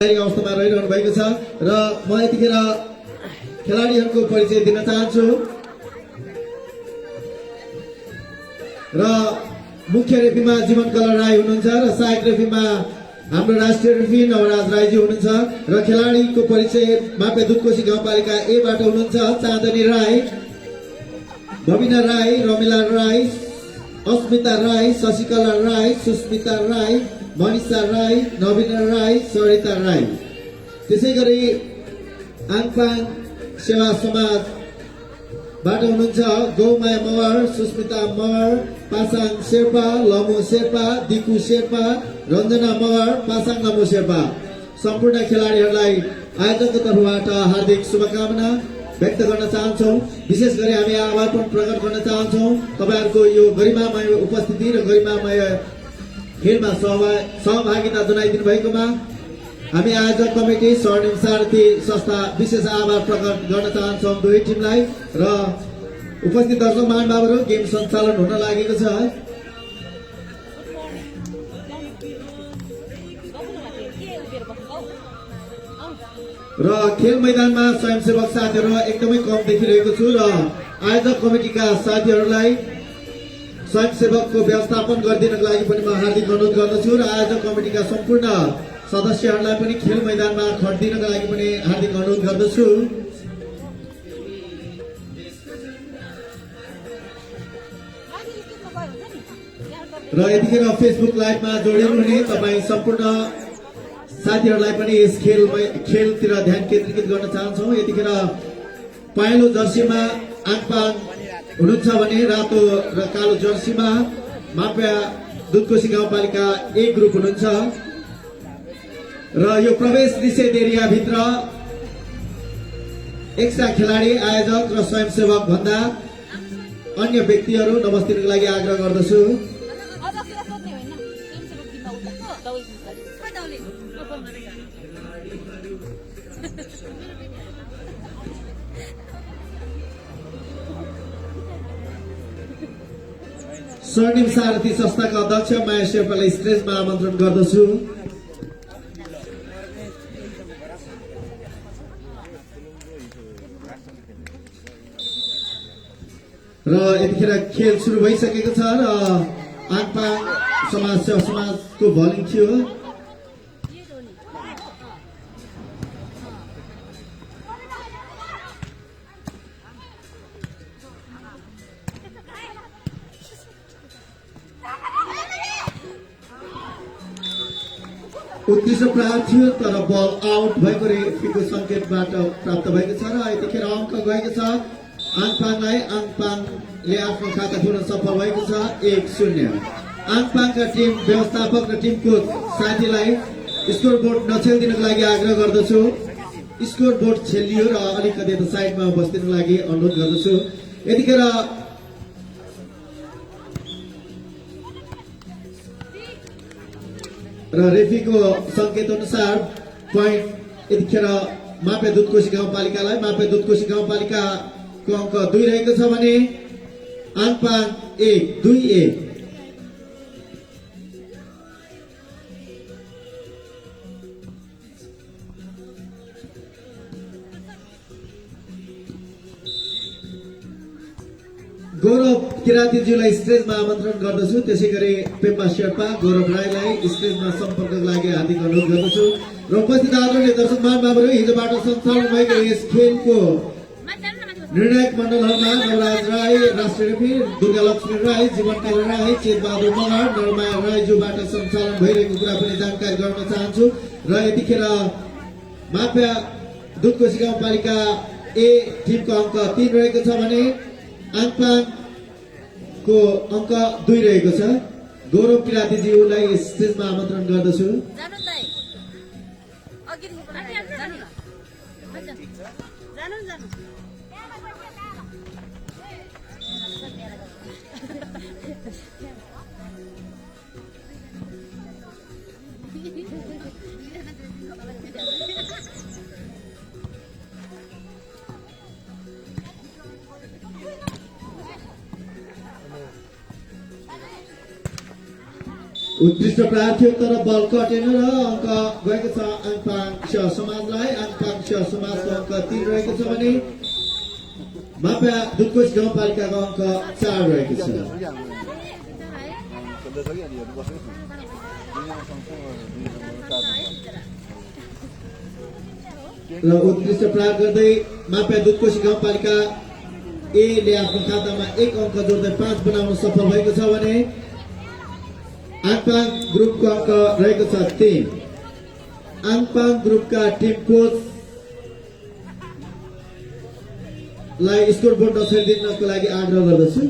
अवस्थामा रहिरहनु भएको छ र म यतिखेर खेलाडीहरूको परिचय दिन चाहन्छु र मुख्य रेफीमा जीवन कला राई हुनुहुन्छ र सहायक रेफीमा हाम्रो राष्ट्रिय रेफी नवराज राईजी हुनुहुन्छ र खेलाडीको परिचय मापे दुधकोशी गाउँपालिका ए बाट हुनुहुन्छ चाँदनी राई, भविना राई, रमिला राई, अस्मिता राई, शशिकला राई, सुस्मिता राई, मनिषा राई, नवीना राई, सरिता राई। त्यसैगरी आङपाङ सेवा समाजबाट हुनुहुन्छ गौमाया मगर, सुस्मिता मगर, पासाङ शेर्पा, लमु शेर्पा, दिकु शेर्पा, रञ्जना मगर, पासाङ लमु शेर्पा। सम्पूर्ण खेलाडीहरूलाई आयोजकको तर्फबाट हार्दिक शुभकामना व्यक्त गर्न चाहन्छौँ। विशेष गरी हामी आभार पनि प्रकट गर्न चाहन्छौँ तपाईहरूको यो गरिमामय उपस्थिति र गरिमामय खेलमा सहभागिता जनाइदिनु भएकोमा। हामी आयोजक कमिटी स्वर्णिम सारथी संस्था विशेष आभार प्रकट गर्न चाहन्छौँ दुवै टिमलाई र उपस्थित दर्शक महानुभावहरू। गेम सञ्चालन हुन लागेको छ र खेल मैदानमा स्वयंसेवक साथीहरू एकदमै कम देखिरहेको छु र आयोजक कमिटीका साथीहरूलाई स्वयंसेवकको व्यवस्थापन गरिदिनको लागि पनि म हार्दिक अनुरोध गर्दछु र आयोजक कमिटीका सम्पूर्ण सदस्यहरूलाई पनि खेल मैदानमा खटिदिनको लागि पनि हार्दिक अनुरोध गर्दछु। र यतिखेर फेसबुक लाइभमा जोडिनुहुने तपाईँ सम्पूर्ण साथीहरूलाई पनि यस खेलतिर ध्यान केन्द्रित गर्न चाहन्छौँ। यतिखेर पहेँलो जर्सीमा आङपाङ हुनुहुन्छ भने रातो र कालो जर्सीमा माप्या दुधकोशी गाउँपालिका ए ग्रुप हुनुहुन्छ र यो प्रवेश निषेध एरियाभित्र एक्स्ट्रा खेलाडी, आयोजक र स्वयंसेवक भन्दा अन्य व्यक्तिहरू नबस्दिनको लागि आग्रह गर्दछु। स्वर्णिम सारथी संस्थाका अध्यक्ष माया शेर्पालाई स्टेजमा आमन्त्रण गर्दछु। र यतिखेर खेल सुरु भइसकेको छ र आङपाङ समाजको भलिङ थियो। उत्कृष्ट प्रहार थियो तर बल आउट भएको रेफीको संकेतबाट प्राप्त भएको छ र यतिखेर अङ्क गएको छ आङपाङलाई। आङपाङले आफ्नो खाता खोल्न सफल भएको छ 1-0। आङपाङका टिम व्यवस्थापक र टिम कोच साथीलाई स्कोर बोर्ड नछेलिदिनको लागि आग्रह गर्दछु। स्कोर बोर्ड छेलियो र अलिकति यता साइडमा बस्दिनको लागि अनुरोध गर्दछु। यतिखेर र रेफीको संकेत अनुसार पोइन्ट यतिखेर मापे दुधकोशी गाउँपालिकालाई। मापे दुधकोशी गाउँपालिकाको अङ्क 2 रहेको छ भने आङपाङ 1-2-1। गौरव किरातीज्यूलाई स्टेजमा आमन्त्रण गर्दछु। त्यसै गरी पेम्पा शेर्पा, गौरव राईलाई स्टेजमा सम्पर्कको लागि हार्दिक अनुरोध गर्दछु। र उपस्थित आदरणीय दर्शक महानुभावहरू, हिजोबाट सञ्चालन भएको यस खेलको निर्णायक मण्डलहरूमा नवराज राई राष्ट्रिय रेफी, दुर्गालक्ष्मी राई, जीवनकला राई, चेतबहादुर मगर, नरमाया राईज्यूबाट सञ्चालन भइरहेको कुरा पनि जानकारी गराउन चाहन्छु। र यतिखेर माप्या दुधकोशी गाउँपालिका ए टिमको अङ्क 3 रहेको छ भने आङपाङको अङ्क 2 रहेको छ। गौरव किरातीज्यूलाई स्टेजमा आमन्त्रण गर्दछु। उत्कृष्ट प्रहार थियो तर बल कटेन र अङ्क गएको छ आङपाङ सेवा समाजलाई। आङपाङ सेवा समाजको अङ्क 3 रहेको छ भने मापा दुधकोशी गाउँपालिकाको अङ्क 4 रहेको छ। र उत्कृष्ट प्रहार गर्दै मापा दुधकोशी गाउँपालिका ए ले आफ्नो खातामा 1 अङ्क जोड्दै 5 बनाउन सफल भएको छ भने आङपाङ ग्रुपको अङ्क रहेको छ 3। आङपाङ ग्रुपका टिम कोच लाई स्कोर बोर्ड नछोडिदिनको लागि आग्रह गर्दछु।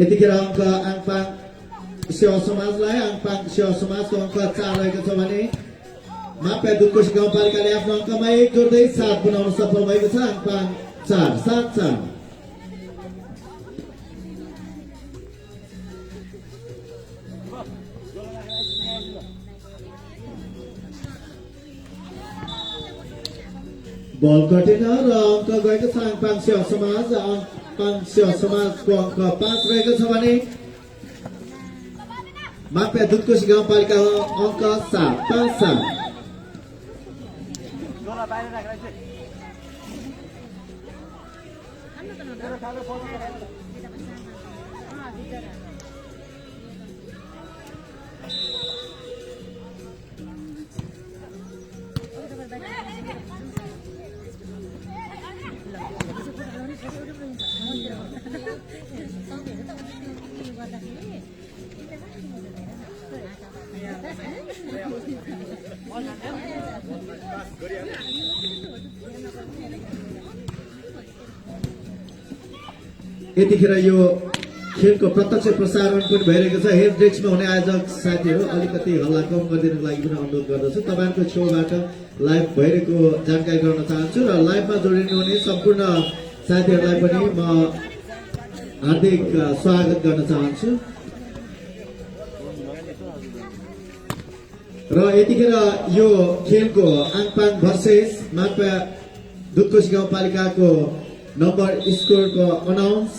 यतिखेर अङ्क आङपाङ सेवा समाजलाई। आङपाङ सेवा समाजको अङ्क 4 रहेको छ भने मापा दुधकोशी गाउँपालिकाले आफ्नो अङ्कमा 1 जोड्दै 7 बनाउन सफल भएको छ। आङपाङ 4-7-4। बल कटेन र अङ्क गएको छ आङपाङ सेवा समाज। आङपाङ सेवा समाजको अङ्क 5 रहेको छ भने मापा दुधकोशी गाउँपालिकाको अङ्क 7-5-7। यतिखेर यो खेलको प्रत्यक्ष प्रसारण पनि भइरहेको छ। हेड डेस्कमा हुने आयोजक साथीहरू अलिकति हल्ला कम गरिदिनुको लागि पनि अनुरोध गर्दछु। तपाईहरुको छेउबाट लाइभ भइरहेको जानकारी गराउन चाहन्छु र लाइभमा जोडिनुहुने सम्पूर्ण साथीहरूलाई पनि म हार्दिक स्वागत गर्न चाहन्छु। र यतिखेर यो खेलको आङपाङ भर्सेस मापा दुधकोशी गाउँपालिकाको नम्बर स्कोरको अनाउन्स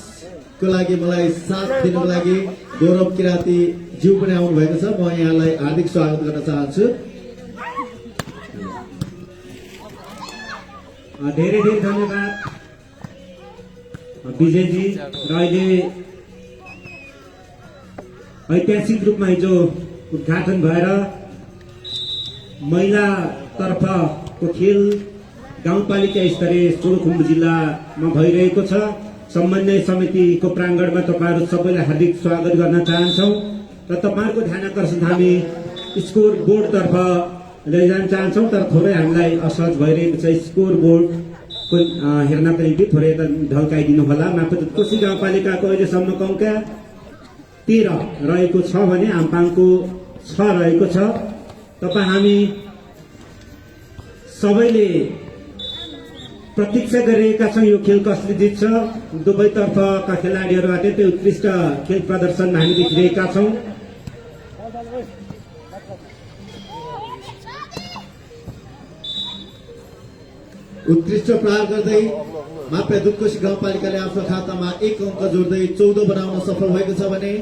को लागि मलाई साथ दिनको लागि गौरव किराती ज्यू पनि आउनु भएको छ। म यहाँलाई हार्दिक स्वागत गर्न चाहन्छु। धेरै धेरै धन्यवाद विजयजी। र अहिले ऐतिहासिक रूपमा हिजो उद्घाटन भएर महिला तर्फको खेल गाउँपालिका स्तरीय सोलुखुम्बु जिल्लामा भइरहेको छ। समन्वय समितिको प्राङ्गणमा तपाईँहरू सबैलाई हार्दिक स्वागत गर्न चाहन्छौँ र तपाईँहरूको ध्यान आकर्षण हामी स्कोर बोर्डतर्फ लैजान चाहन्छौँ। तर थोरै हामीलाई असहज भइरहेको छ स्कोर बोर्डको हेर्नका निम्ति थोरै यता ढल्काइदिनु होला। मापा दुधकोशी गाउँपालिकाको अहिलेसम्मको अङ्क 13 रहेको छ भने आङपाङको 6 रहेको छ। तपाईँ हामी सबैले प्रतीक्षा गरिरहेका छौँ यो खेल कसले जित्छ। दुवैतर्फका खेलाडीहरू अत्यन्तै उत्कृष्ट खेल प्रदर्शनमा हामी देखिरहेका छौँ। उत्कृष्ट प्रहार गर्दै मापा दुधकोशी गाउँपालिकाले आफ्नो खातामा 1 अङ्क जोड्दै 14 बनाउन सफल भएको छ भने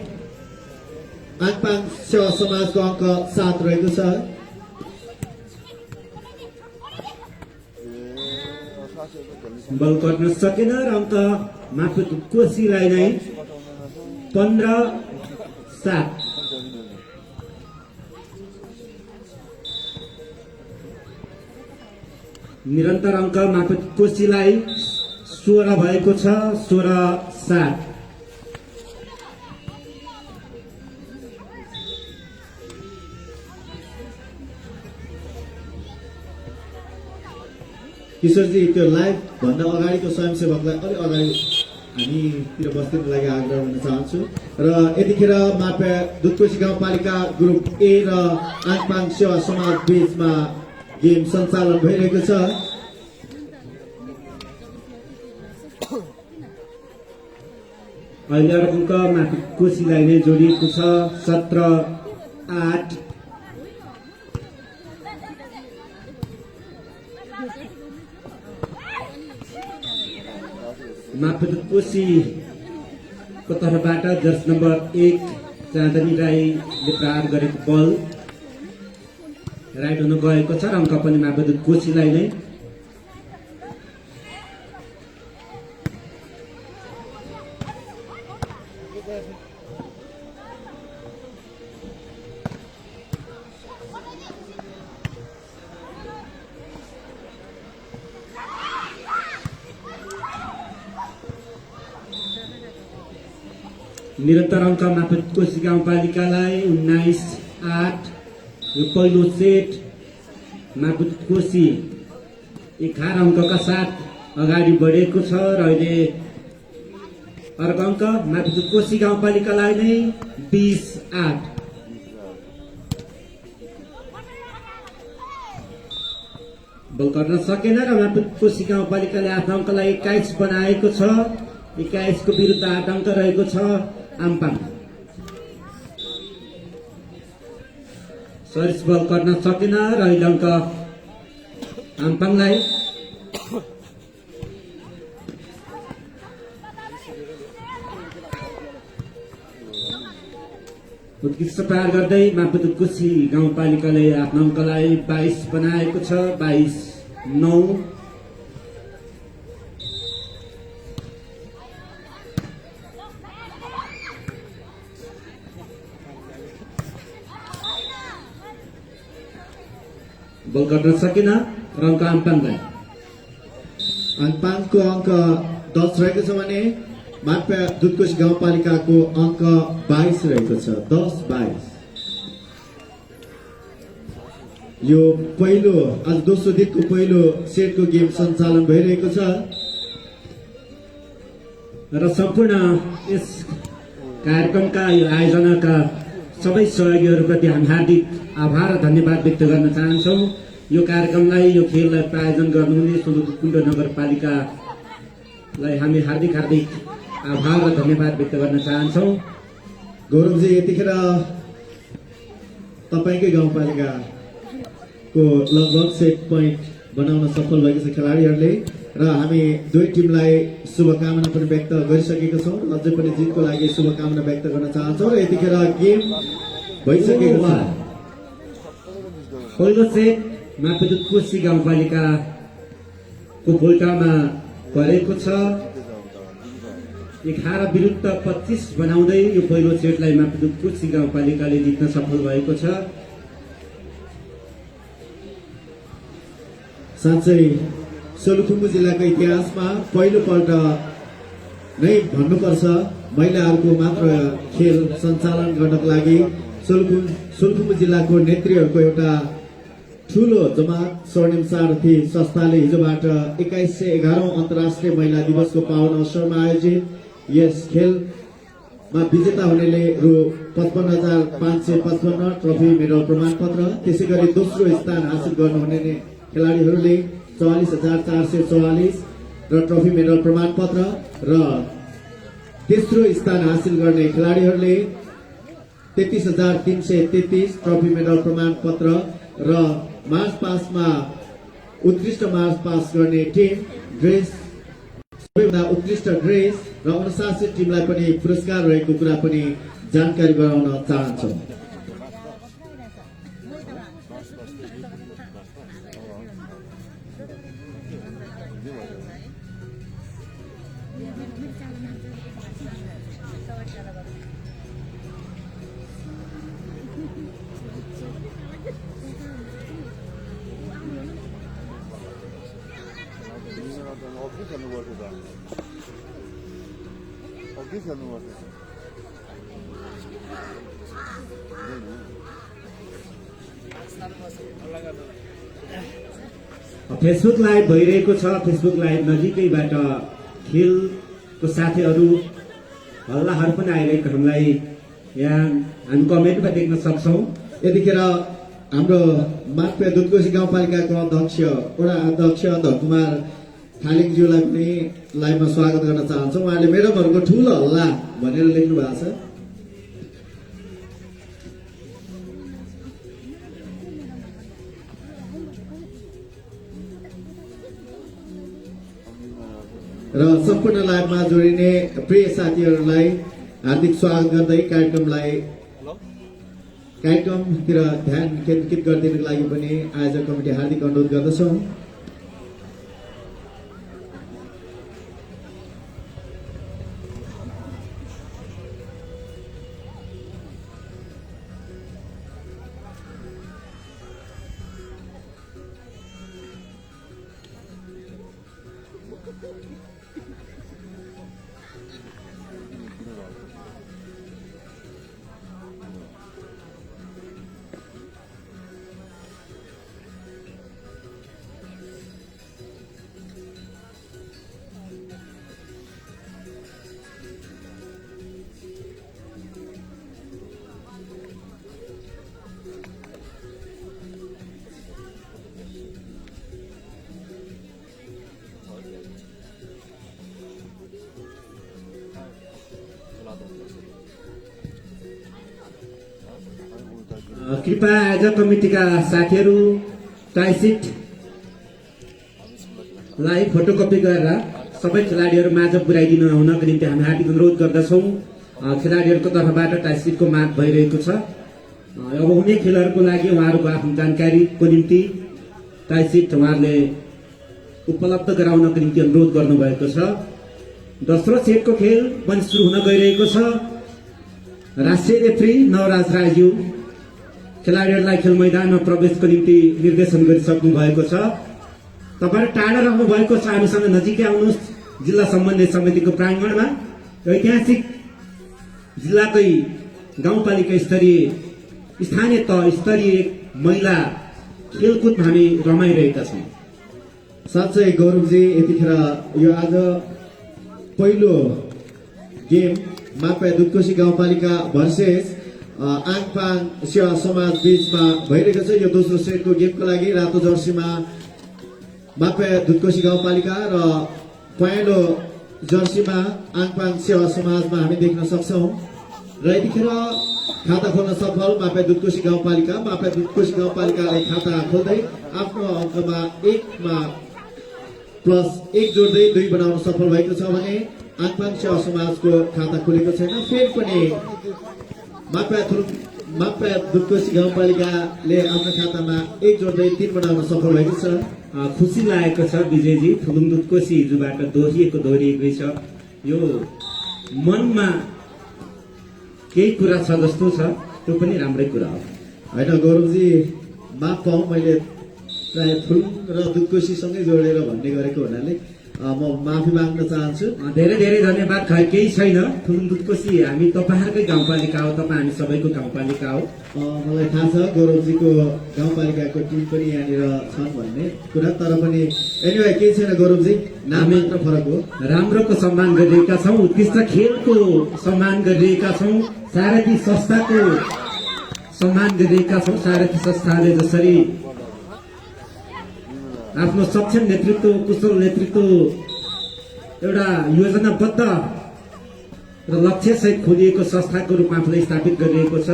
आङपाङ सेवा समाजको अङ्क 7 रहेको छ। बल गर्न सकेन र अङ्क मापा दुधकोशीलाई नै 15-7। निरन्तर अङ्क मापा दुधकोशीलाई 16 भएको छ। 16-7। किशोरजी त्यो लाइभ भन्दा अगाडिको स्वयंसेवकलाई अलि अगाडि हामीतिर बस्दिनको लागि आग्रह गर्न चाहन्छु। र यतिखेर मापा दुधकोशी गाउँपालिका ग्रुप ए र आङपाङ सेवा समाज बीचमा गेम सञ्चालन भइरहेको छ। अहिले अङ्क मापा दुधकोशीलाई नै जोडिएको छ 17-8। माफी कोशीको तर्फबाट जर्सी नम्बर 1 चाँदनी राईले प्रहार गरेको बल राइट हुन गएको छ र अङ्क पनि माफी कोशीलाई नै। निरन्तर अङ्क माफी कोशी गाउँपालिकालाई 19-8। यो पहिलो सेट माफी कोशी 11 अङ्कका साथ अगाडि बढेको छ र अहिले अर्को अङ्क माफी कोशी गाउँपालिकालाई नै 20-8। बल गर्न सकेन र माफी कोशी गाउँपालिकाले आफ्नो अङ्कलाई 21 बनाएको छ। 21 को विरुद्ध 8 अङ्क रहेको छ आम्पाङ। सर्भिस बल गर्न सकेन र अहिले अङ्क आम्पाङलाई। उत्कृष्ट प्रहार गर्दै माफी कोशी गाउँपालिकाले आफ्नो अङ्कलाई 22 बनाएको छ। 22-9। बल गर्न सकेन र अङ्क आम्पाङलाई। आम्पाङको अङ्क 10 रहेको छ भने मापे दुधकोशी गाउँपालिकाको अङ्क 22 रहेको छ। 10-22। यो पहिलो आज दोस्रो दिनको पहिलो सेटको गेम सञ्चालन भइरहेको छ र सम्पूर्ण यस कार्यक्रमका यो आयोजनाका सबै सहयोगीहरूप्रति हामी हार्दिक आभार र धन्यवाद व्यक्त गर्न चाहन्छौँ। यो कार्यक्रमलाई यो खेललाई प्रायोजन गर्नुहुने सोलुखुम्बु नगरपालिकालाई हामी हार्दिक आभार र धन्यवाद व्यक्त गर्न चाहन्छौँ। गौरवजी यतिखेर तपाईँकै गाउँपालिकाको लगभग सेट पोइन्ट बनाउन सफल भएको छ खेलाडीहरूले र हामी दुवै टिमलाई शुभकामना पनि व्यक्त गरिसकेका छौँ। अझै पनि जितको लागि शुभकामना व्यक्त गर्न चाहन्छौँ र यतिखेर गेम भइसकेको छ। पहिलो सेट माफी कोशी गाउँपालिकाको भोल्टामा परेको छ। 11 विरुद्ध 25 बनाउँदै यो पहिलो सेटलाई माफी कोशी गाउँपालिकाले जित्न सफल भएको छ। साँच्चै सोलुखुम्बु जिल्लाको इतिहासमा पहिलोपल्ट नै भन्नुपर्छ महिलाहरूको मात्र खेल सञ्चालन गर्नको लागि सोलुखुम्बु जिल्लाको नेत्रीहरूको एउटा ठूलो जमात स्वर्णिम सारथी संस्थाले हिजोबाट 2111औं अन्तर्राष्ट्रिय महिला दिवसको पावन अवसरमा आयोजित यस खेलमा विजेता हुनेले रु 55,555 ट्रफी मेडल प्रमाणपत्र, त्यसै गरी दोस्रो स्थान हासिल गर्नुहुने खेलाडीहरूले 44,444 र ट्रफी मेडल प्रमाणपत्र र तेस्रो स्थान हासिल गर्ने खेलाडीहरूले 33,333 ट्रफी मेडल प्रमाणपत्र र मार्च पासमा उत्कृष्ट मार्च पास गर्ने टिम ड्रेस सबैभन्दा उत्कृष्ट ड्रेस र 59 टिमलाई पनि पुरस्कार रहेको कुरा पनि जानकारी गराउन चाहन्छौँ। फेसबुक लाइभ भइरहेको छ। फेसबुक लाइभ नजिकैबाट खेलको साथै अरू हल्लाहरू पनि आइरहेको हामीलाई यहाँ हामी कमेन्टमा देख्न सक्छौँ। यतिखेर हाम्रो मापे दुधकोशी गाउँपालिकाको अध्यक्ष वडा अध्यक्ष धनकुमार थालिङज्यूलाई पनि लाइभमा स्वागत गर्न चाहन्छौँ। उहाँले मेडमहरूको ठुलो हल्ला भनेर लेख्नु भएको छ। र सम्पूर्ण लाइभमा जोडिने प्रिय साथीहरूलाई हार्दिक स्वागत गर्दै कार्यक्रमतिर ध्यान केन्द्रित गरिदिनको लागि पनि आयोजक कमिटी हार्दिक अनुरोध गर्दछौँ। कृपया आयोजक कमिटीका साथीहरू टाइसिटलाई फोटोकपी गरेर सबै खेलाडीहरू माझ पुर्याइदिनु हुनको निम्ति हामी हार्दिक अनुरोध गर्दछौँ। खेलाडीहरूको तर्फबाट टाइसिटको माग भइरहेको छ। अब हुने खेलहरूको लागि उहाँहरूको आफ्नो जानकारीको निम्ति टाइसिट उहाँहरूले उपलब्ध गराउनको निम्ति अनुरोध गर्नुभएको छ। दोस्रो सेटको खेल पनि सुरु हुन गइरहेको छ। राष्ट्रिय रेफ्री नवराज रायज्यू खेलाडीहरूलाई खेल मैदानमा प्रवेशको निम्ति निर्देशन गरिसक्नु भएको छ। तपाईहरु टाढा रहनु भएको छ, हामीसँग नजिकै आउनुहोस्। जिल्ला समन्वय समितिको प्राङ्गणमा ऐतिहासिक जिल्लाकै गाउँपालिका स्तरीय स्थानीय तह स्तरीय महिला खेलकुदमा हामी रमाइरहेका छौँ। साँच्चै गौरवजी, यतिखेर यो आज पहिलो गेम मापे दुधकोशी गाउँपालिका भर्सेस आङपाङ सेवा समाज बीचमा भइरहेको छ। यो दोस्रो सेटको गेमको लागि रातो जर्सीमा मापे दुधकोशी गाउँपालिका र पहेँलो जर्सीमा आङपाङ सेवा समाजमा हामी देख्न सक्छौँ। र यतिखेर खाता खोल्न सफल मापे दुधकोशी गाउँपालिका। मापे दुधकोशी गाउँपालिकाले खाता खोल्दै आफ्नो अङ्कमा 1मा +1 जोड्दै 2 बनाउन सफल भएको छ भने आङपाङ सेवा समाजको खाता खुलेको छैन। फेरि पनि मापे दुधकोशी गाउँपालिकाले आफ्नो खातामा 1 जोड्दै 3 बनाउन सफल भएको छ। खुसी लागेको छ विजयजी। थुलुङ दुधकोशी हिजोबाट दोहोरिएकै छ। यो मनमा केही कुरा छ जस्तो छ, त्यो पनि राम्रै कुरा हो। होइन गौरवजी, माफ पाऊँ, मैले प्राय थुलुङ र दुधकोशीसँगै जोडेर भन्ने गरेको हुनाले म माफी माग्न चाहन्छु। धेरै धेरै धन्यवाद। केही छैन। थुलुङ दुधकोशी हामी तपाईँहरूकै गाउँपालिका हो, तपाईँ हामी सबैको गाउँपालिका हो। मलाई थाहा छ गौरवजीको गाउँपालिकाको टिम पनि यहाँनिर छन् भन्ने कुरा, तर पनि एनिवे केही छैन गौरवजी, नाम मात्र फरक हो। राम्रोको सम्मान गरिरहेका छौँ, उत्कृष्ट खेलको सम्मान गरिरहेका छौँ, सारथी संस्थाको सम्मान गरिरहेका छौँ। सारथी संस्थाले जसरी आफ्नो सक्षम नेतृत्व, कुशल नेतृत्व, एउटा योजनाबद्ध र लक्ष्यसहित खोलिएको संस्थाको रूपमा आफूलाई स्थापित गरिरहेको छ।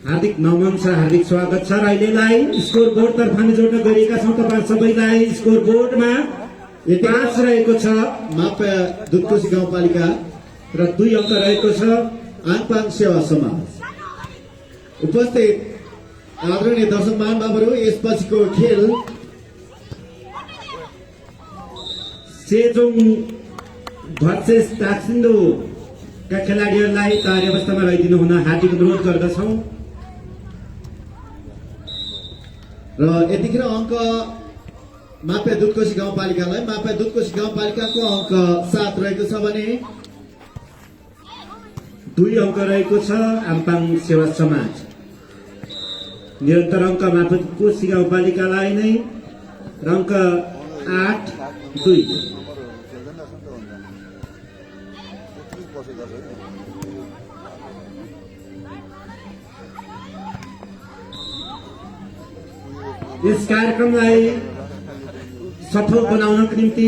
हार्दिक नमन छ, हार्दिक स्वागत छ। र अहिलेलाई स्कोर बोर्डतर्फ हामी जोड्न गइरहेका छौँ। तपाईँ सबैलाई स्कोर बोर्डमा 5 रहेको छ मापे दुधकोशी गाउँपालिका र 2 अङ्क रहेको छ आङपाङ सेवा समाज। उपस्थित आदरणीय दर्शक महानुभावहरू, यसपछिको खेल सेजोङ भर्सेस ताक्सिन्डोका खेलाडीहरूलाई तयारी अवस्थामा रहिदिनु हुन हार्दिक अनुरोध गर्दछौँ। र यतिखेर अङ्क मापे दुधकोशी गाउँपालिकालाई, मापे दुधकोशी गाउँपालिकाको अङ्क 7 रहेको छ भने 2 अङ्क रहेको छ आङपाङ सेवा समाज। निरन्तर अङ्क मापे दुधकोशी गाउँपालिकालाई नै र अङ्क 8-2। यस कार्यक्रमलाई सफल बनाउनको निम्ति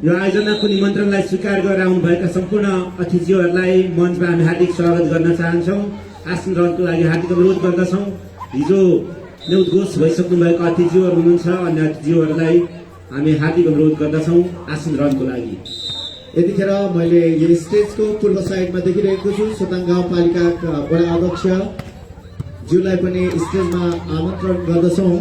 यो आयोजनाको निमन्त्रणलाई स्वीकार गरेर आउनुभएका सम्पूर्ण अतिथिहरूलाई मञ्चमा हामी हार्दिक स्वागत गर्न चाहन्छौँ। आसन ग्रहणको लागि हार्दिक अनुरोध गर्दछौँ। हिजो नै उद्घोष भइसक्नु भएको अतिथिहरू हुनुहुन्छ, अन्य अतिथिहरूलाई हामी हार्दिक अनुरोध गर्दछौँ आसन ग्रहणको लागि। यतिखेर मैले यो स्टेजको पूर्व साइडमा देखिरहेको छु सोताङ गाउँपालिकाका वडा अध्यक्ष ज्यूलाई पनि स्टेजमा आमन्त्रण गर्दछौँ।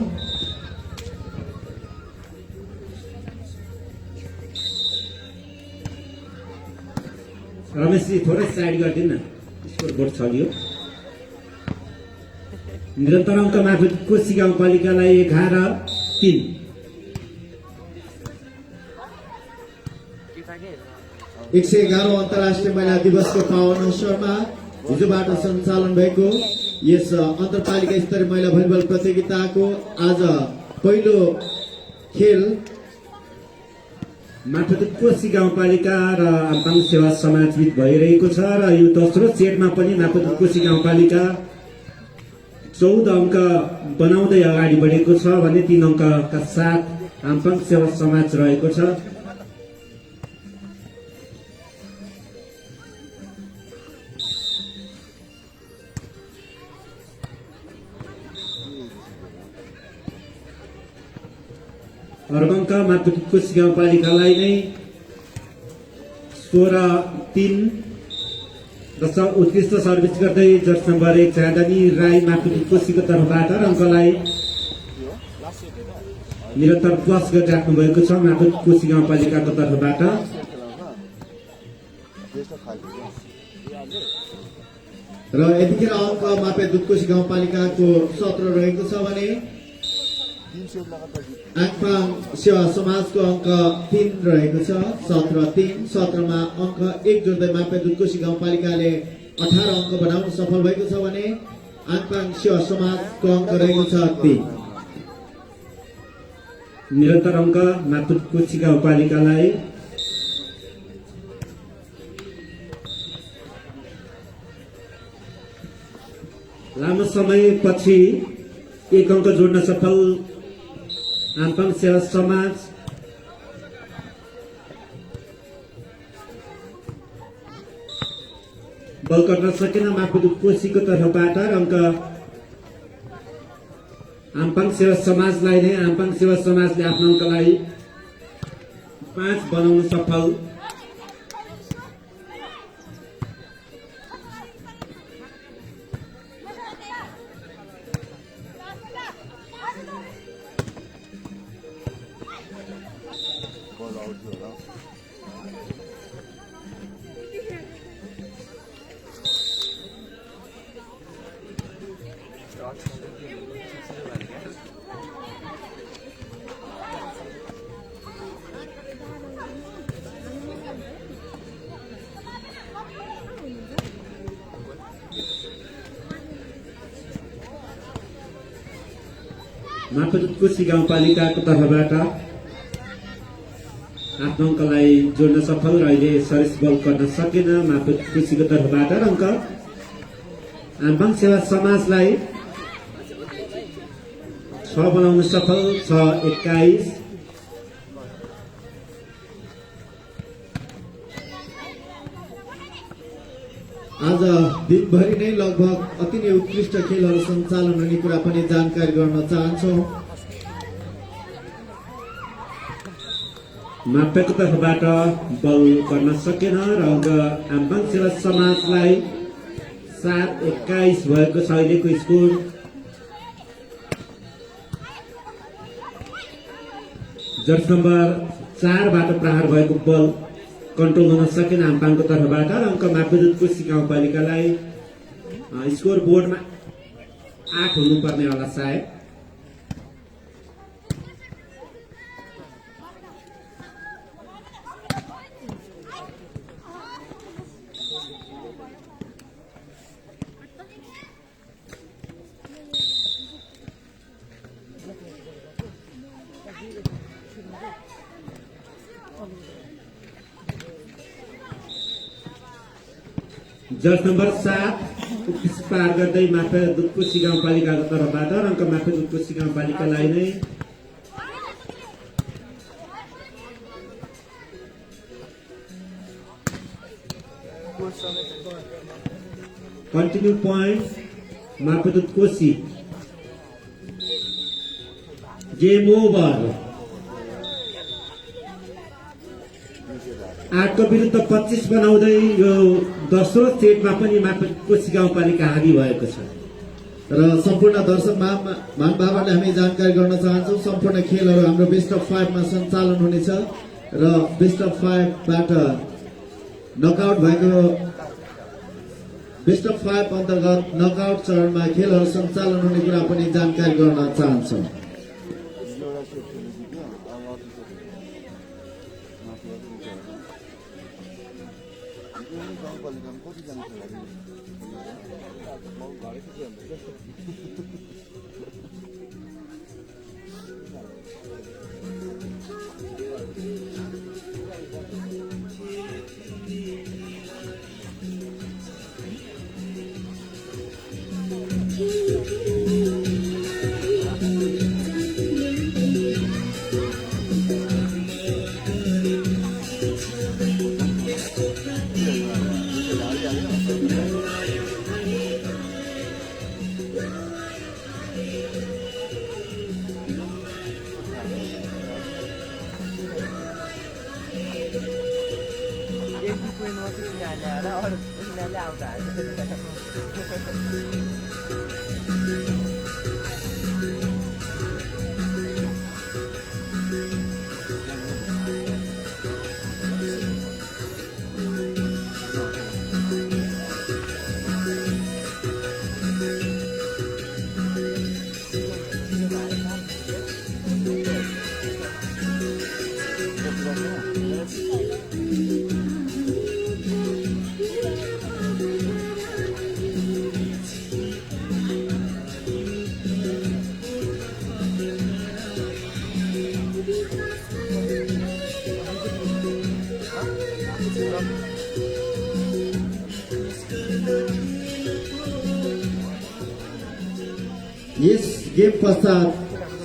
रमेशजी थोरै साइड गरिदिनु न, स्कोर बोर्ड छलियो। निरन्तर अङ्क मार्फत कोशी गाउँपालिकालाई 11-3। एक 111औं अन्तर्राष्ट्रिय महिला दिवसको पावन अवसरमा हिजोबाट सञ्चालन भएको यस अन्तरपालिका स्तरीय महिला भलिबल प्रतियोगिताको आज पहिलो खेल मार्फत कोशी गाउँपालिका र आम्पाङ सेवा समाजबीच भइरहेको छ र यो दोस्रो सेटमा पनि मार्फत कोशी गाउँपालिका 14 अङ्क बनाउँदै अगाडि बढेको छ भने 3 अङ्कका साथ आम्पाङ सेवा समाज रहेको छ। अर्बङ्क मार्फत कोशी गाउँपालिकालाई नै 16-3 र उत्कृष्ट सर्भिस गर्दै जर्सी नम्बर 1 चाँदनी राई मार्फत कोशीको तर्फबाट अङ्कलाई निरन्तर प्लस गरिराख्नु भएको छ मार्फत कोशी गाउँपालिकाको तर्फबाट। र यतिखेर अङ्क मापे दुधकोशी गाउँपालिकाको 17 रहेको छ भने आम्पाङ सेवा समाजको अङ्क 3 रहेको छ 17-3। 17मा अङ्क 1 जोड्दै मापे दुधकोशी गाउँपालिकाले 18 अङ्क बनाउन सफल भएको छ भने आम्पाङ सेवा समाजको अङ्क रहेको छ 3। निरन्तर अङ्क मार्फत कोशी गाउँपालिकालाई लामो समयपछि 1 अङ्क जोड्न सफल आम्पाङ सेवा समाज। बल गर्न सकेन मार्फत कोशीको तर्फबाट अङ्क आम्पाङ सेवा समाजलाई नै आम्पाङ सेवा समाजले आफ्नो अङ्कलाई 5 बनाउन सफल। मार्फत कोशी गाउँपालिकाको तर्फबाट आफ्नो अङ्कलाई जोड्न सफल र अहिले सर्भिस बल गर्न सकेन मार्फत कोशीको तर्फबाट अङ्क आम्पाङ सेवा समाजलाई 6 बनाउन सफल 6-21। आज दिनभरि नै लगभग अति नै उत्कृष्ट खेलहरू सञ्चालन हुने कुरा पनि जानकारी गर्न चाहन्छौँ। मापेको तर्फबाट बल गर्न सकेन र अङ्क आम्पाङ सेवा समाजलाई 7-21 भएको छ अहिलेको स्कोर। जर्सी नम्बर 4बाट प्रहार भएको बल कन्ट्रोल गर्न सकेन आम्पाङको तर्फबाट अङ्क मापेको कोशी गाउँपालिकालाई स्कोर बोर्डमा 8 हुनुपर्ने होला सायद। जर्सी नम्बर 7 पार गर्दै माफे दुधकोशी गाउँपालिकाको तर्फबाट अङ्क माफे दुधकोशी गाउँपालिकालाई नै continue point Mapya Dudhkoshi. Game over. 8 को विरुद्ध 25 बनाउँदै यो दोस्रो सेटमा पनि मापेदुक्कोसी गाउँपालिका हावी भएको छ। र सम्पूर्ण दर्शक महानुभावहरूले हामी जानकारी गर्न चाहन्छौँ सम्पूर्ण खेलहरू हाम्रो बेस्ट अफ 5 मा सञ्चालन हुनेछ र बेस्ट अफ 5 बाट नकआउट भएको बेस्ट अफ 5 अन्तर्गत नकआउट चरणमा खेलहरू सञ्चालन हुने कुरा पनि जानकारी गर्न चाहन्छौँ। यस गेम पश्चात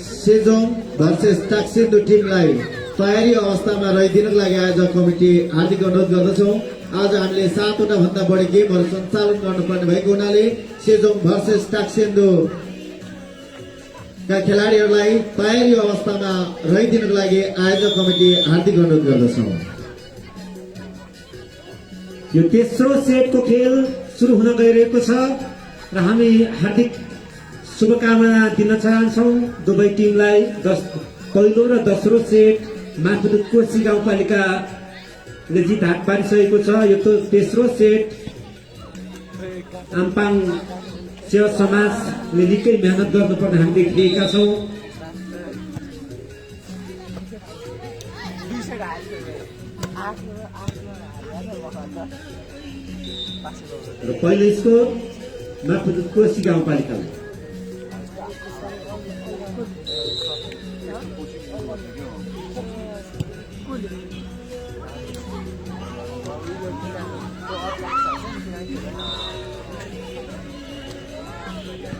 सेजोङ भर्सेस टाक्सेन्दो टिमलाई तयारी अवस्थामा रहिदिनको लागि आयोजक कमिटी हार्दिक अनुरोध गर्दछौँ। आज हामीले 7 वटा भन्दा बढी गेमहरू सञ्चालन गर्नुपर्ने भएको हुनाले सेजोङ भर्सेस टाक्सेन्दो का खेलाडीहरूलाई तयारी अवस्थामा रहिदिनको लागि आयोजक कमिटी हार्दिक अनुरोध गर्दछौँ। यो तेस्रो सेटको खेल सुरु हुन गइरहेको छ र हामी हार्दिक शुभकामना दिन चाहन्छौँ दुवै टिमलाई। पहिलो र दोस्रो सेट मापेदुक्कोसी गाउँपालिकाले जित हात पारिसकेको छ। यो तेस्रो सेट आम्पाङ सेवा समाजले निकै मेहनत गर्नुपर्ने हामी देखिएका छौँ। र पहिलो स्कोर मापेदुक्कोसी गाउँपालिकाले।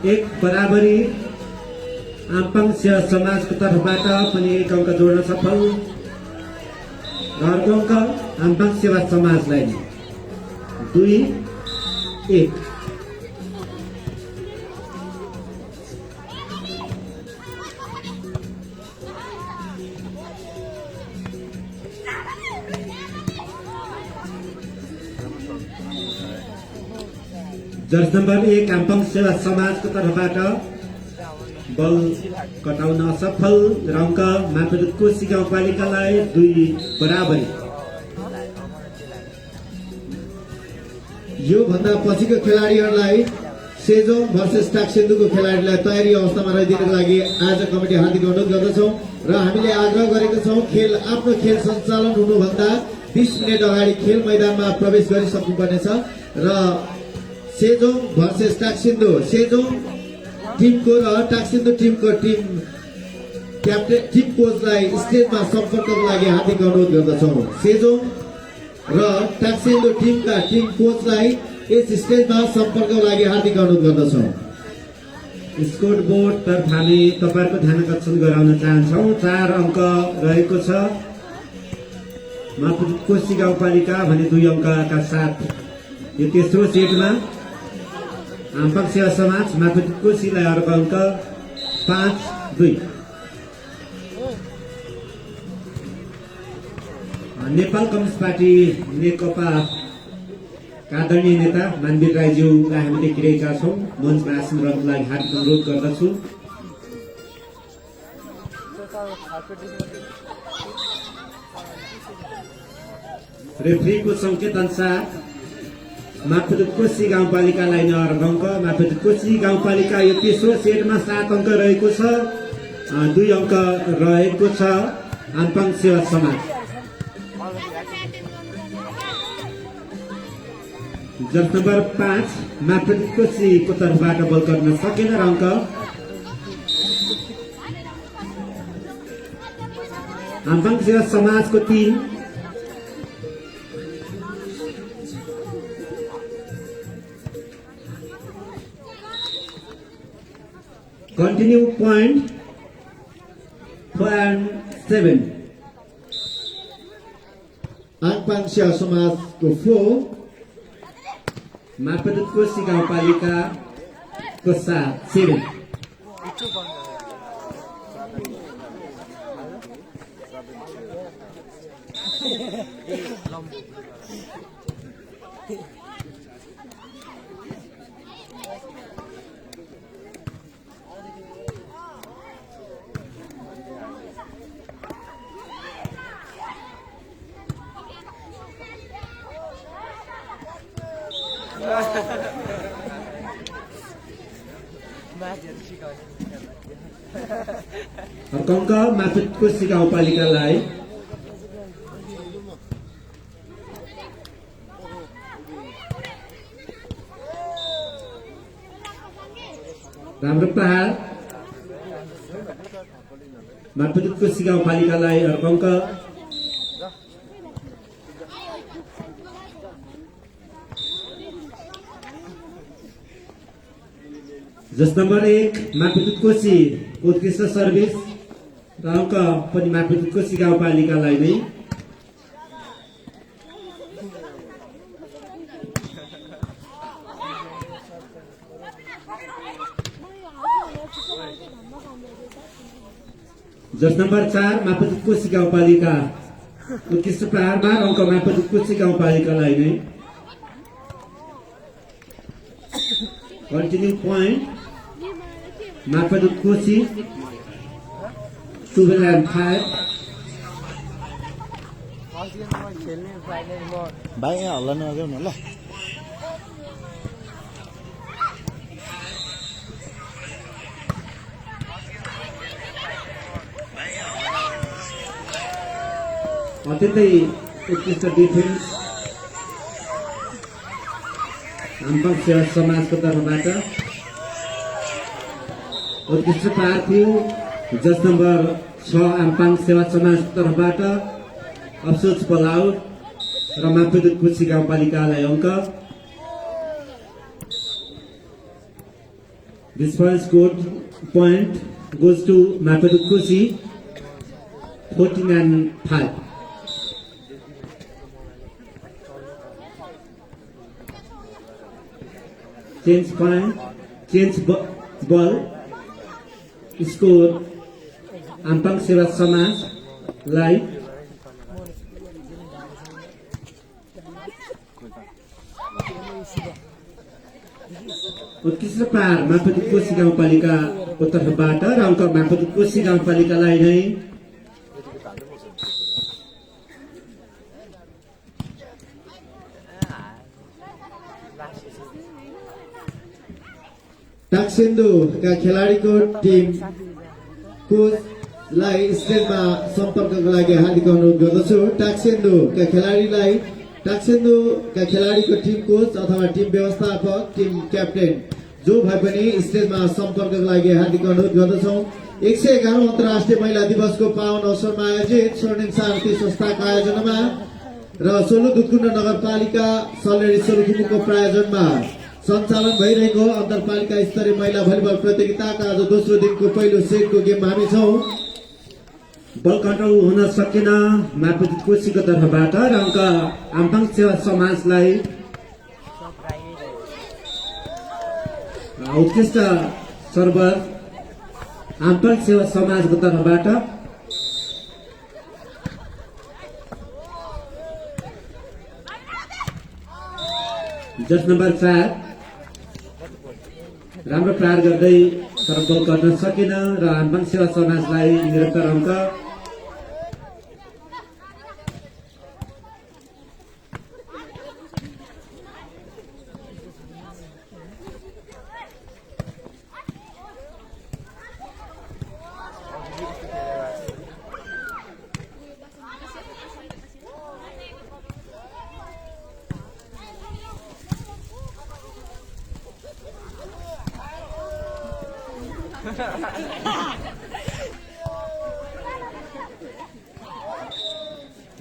एक बराबरी आम्पाङ सेवा समाजको तर्फबाट पनि 1 अङ्क जोड्न सफल र अर्को अङ्क आम्पाङ सेवा समाजलाई 2-1। जर्ज नम्बर 1 आम्पाङ सेवा समाजको तर्फबाट बल कटाउन असफल र अङ्क मापेदुक्कोसी गाउँपालिकालाई 2 बराबरी। यो भन्दा पछिको खेलाडीहरूलाई सेजोङ भर्सेस टाक्सेन्दोको खेलाडीलाई तयारी अवस्थामा रहिदिनको लागि आयोजक कमिटी हार्दिक अनुरोध गर्दछौँ र हामीले आग्रह गरेका छौँ आफ्नो खेल सञ्चालन हुनुभन्दा 20 मिनेट अगाडि खेल मैदानमा प्रवेश गरिसक्नुपर्नेछ र सेजोङ भर्सेस टाक्सेन्दो सेजोङ टिमको र टाक्सेन्दो टिमको टिम कोचलाई स्टेजमा सम्पर्कको लागि हार्दिक अनुरोध गर्दछौँ। सेजोङ र टाक्सेन्दो टिमका टिम कोचलाई यस स्टेजमा सम्पर्कको लागि हार्दिक अनुरोध गर्दछौँ। स्कोर बोर्ड तर्फ हामी तपाईँहरूको ध्यान आकर्षण गराउन चाहन्छौँ। 4 अङ्क रहेको छ मापेदुक्कोसी गाउँपालिका भने 2 अङ्कका साथ यो तेस्रो सेटमा आम्पाङ सेवा समाज मापेदुक्कोसीलाई अर्को अङ्क 5-2। नेपाल कम्युनिस्ट पार्टी नेकपा आदरणीय नेता मानवीर राईज्यूलाई हामी देखिरहेका छौँ। मञ्चमा आसन गर्नको लागि हार्दिक अनुरोध गर्दछु। रेफ्रीको सङ्केत अनुसार माफुदुत कोशी गाउँपालिकालाई 9 अङ्क, माफुदुत कोशी गाउँपालिका यो तेस्रो सेटमा 7 अङ्क रहेको छ, 2 अङ्क रहेको छ आम्पाङ सेवा समाज। जस नम्बर 5 माफुदुत कोशीको तर्फबाट बल गर्न सकेन र अङ्क आम्पाङ सेवा समाजको 3। Continue point 4-7. आङपाङ सेवा समाजको 4, माफुदुत कोशी गाउँपालिकाको 7। अर्को अङ्क माफुदुत कोशी गाउँपालिकालाई राम्रो प्रहार। माफुदुत कोशी गाउँपालिकालाई अर्को अङ्क। जस नम्बर 1 माफुदुत कोशी उत्कृष्ट सर्भिस र अङ्क पनि माफुदुत कोशी गाउँपालिकालाई नै। जस नम्बर 4 माफुदुत कोशी गाउँपालिका उत्कृष्ट प्रहारमा र अङ्क माफुदुत कोशी गाउँपालिकालाई नै। कन्टिन्यू पोइन्ट माफुदुत कोशी 12-5। भाइ यहाँ हल्ला नजाऊ न ल। अत्यन्तै उत्कृष्ट डिफेन्स आम्पाङ सेवा समाजको तर्फबाट उत्कृष्ट प्रहार थियो। जस नम्बर 6 आम्पाङ सेवा समाजको तर्फबाट अफसोस पलाउ र माफुदुत कोशी गाउँपालिकालाई अङ्क। This first point goes to Mapudut Koshi 14-5. Change point, change ball, score Ampang Seva Samaj live. उत्कृष्ट प्रहार माफुदुत कोशी गाउँपालिकाको तर्फबाट र अङ्क माफुदुत कोशी गाउँपालिकालाई नै। टाक्सेन्दुका खेलाडीको टिम कोचलाई स्टेजमा सम्पर्कको लागि हार्दिक अनुरोध गर्दछु। टाक्सेन्दुका खेलाडीको टिम कोच अथवा टिम व्यवस्थापक, टिम क्याप्टेन जो भए पनि स्टेजमा सम्पर्कको लागि हार्दिक अनुरोध गर्दछौँ। 111औं अन्तर्राष्ट्रिय महिला दिवसको पावन अवसरमा आयोजित स्वर्णिम सारथी संस्थाको आयोजनामा र सोलु दुधकुण्ड नगरपालिका सल्लेरी सोलुखुम्बुको प्रायोजनमा सञ्चालन भइरहेको अन्तरपालिका स्तरीय महिला भलिबल प्रतियोगिताका आज दोस्रो दिनको पहिलो सेटको गेममा हामी छौँ। बल कन्ट्रोल हुन सकेन माफुदुत कोशीको तर्फबाट र अङ्क आम्पाङ सेवा समाजलाई। उत्कृष्ट सर्भर आम्पाङ सेवा समाजको तर्फबाट जस नम्बर 4 राम्रो प्रहार गर्दै तर गोल गर्न सकेन र हाम्फाङ सेवा समाजलाई निरन्तर अङ्क।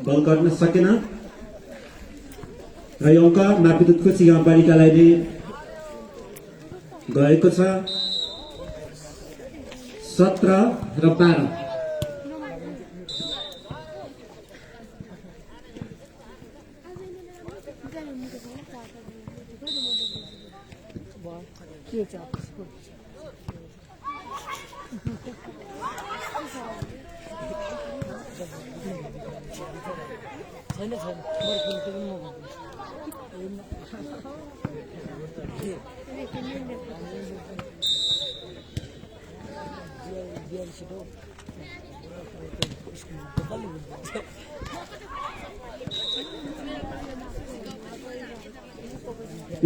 गोल गर्न सकेन र यो अङ्क मापीदुध कोशी गाउँपालिकालाई नै गएको छ। 17 र 12।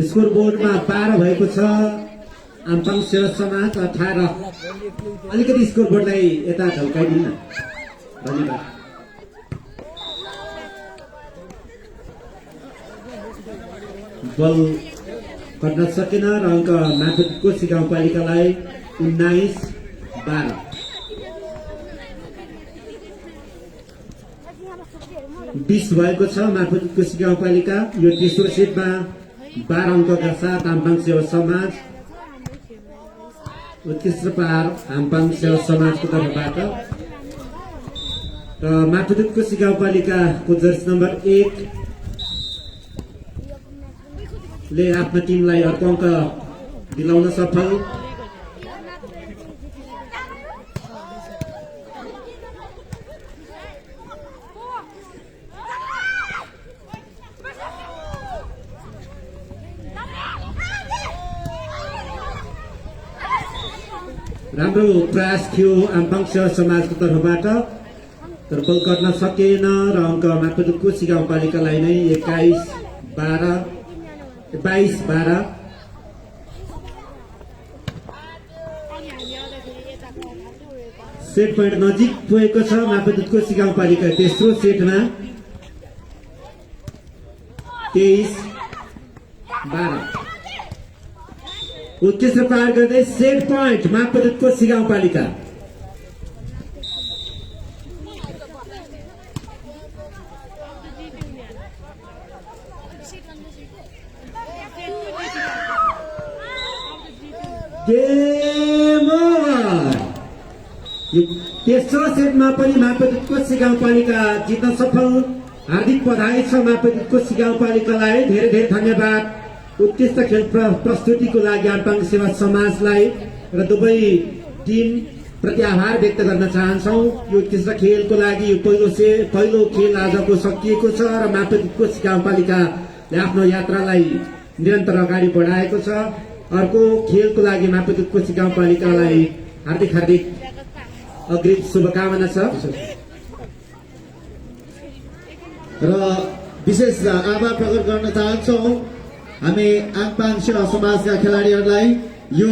स्कोर बोर्डमा 12 भएको छ, हाम्फाङ सेवा समाज 18। अलिकति स्कोर बोर्डलाई यता ढल्काइदिनु न, धन्यवाद। बल गर्न सकेन र अङ्क मापीदुध कोशी गाउँपालिकालाई 19-12। 20 भएको छ मापीदुध कोशी गाउँपालिका। यो तेस्रो सेटमा 12 अङ्कका साथ हाम्फाङ सेवा समाज। तेस्रो पार हाम्फाङ सेवा समाजको तर्फबाट र मापीदुध कोशी गाउँपालिकाको जर्सी नम्बर 1 ले आफ्नो टिमलाई अर्को अङ्क दिलाउन सफल। राम्रो प्रयास थियो हाम्फाङ सेवा समाजको तर्फबाट, तर गोल गर्न सकेन र अङ्क मापीदुध कोशी गाउँपालिकालाई नै 22-12। सेट पोइन्ट नजिक पुगेको छ मापीदुध कोशी गाउँपालिका तेस्रो सेटमा 23-12। उत्कृष्ट पार गर्दै सेट पोइन्ट मापीदुध कोशी गाउँपालिका। Game over. यो तेस्रो सेटमा पनि मापीदुध कोशी गाउँपालिका जित्न सफल। हार्दिक बधाई छ मापीदुध कोशी गाउँपालिकालाई, धेरै धेरै धन्यवाद। उत्कृष्ट खेल प्रस्तुतिको लागि हाम्फाङ सेवा समाजलाई र दुवै टिम प्रति आभार व्यक्त गर्न चाहन्छौँ। यो उत्कृष्ट खेलको लागि यो पहिलो खेल आजको सकिएको छ र मापीदुध कोशी गाउँपालिकाले आफ्नो यात्रालाई निरन्तर अगाडि बढाएको छ। अर्को खेलको लागि मापीदुध कोशी गाउँपालिकालाई हार्दिक अग्रिम शुभकामना छ र विशेष आभार प्रकट गर्न चाहन्छौँ हामी हाम्फाङ सेवा समाजका खेलाडीहरूलाई। यो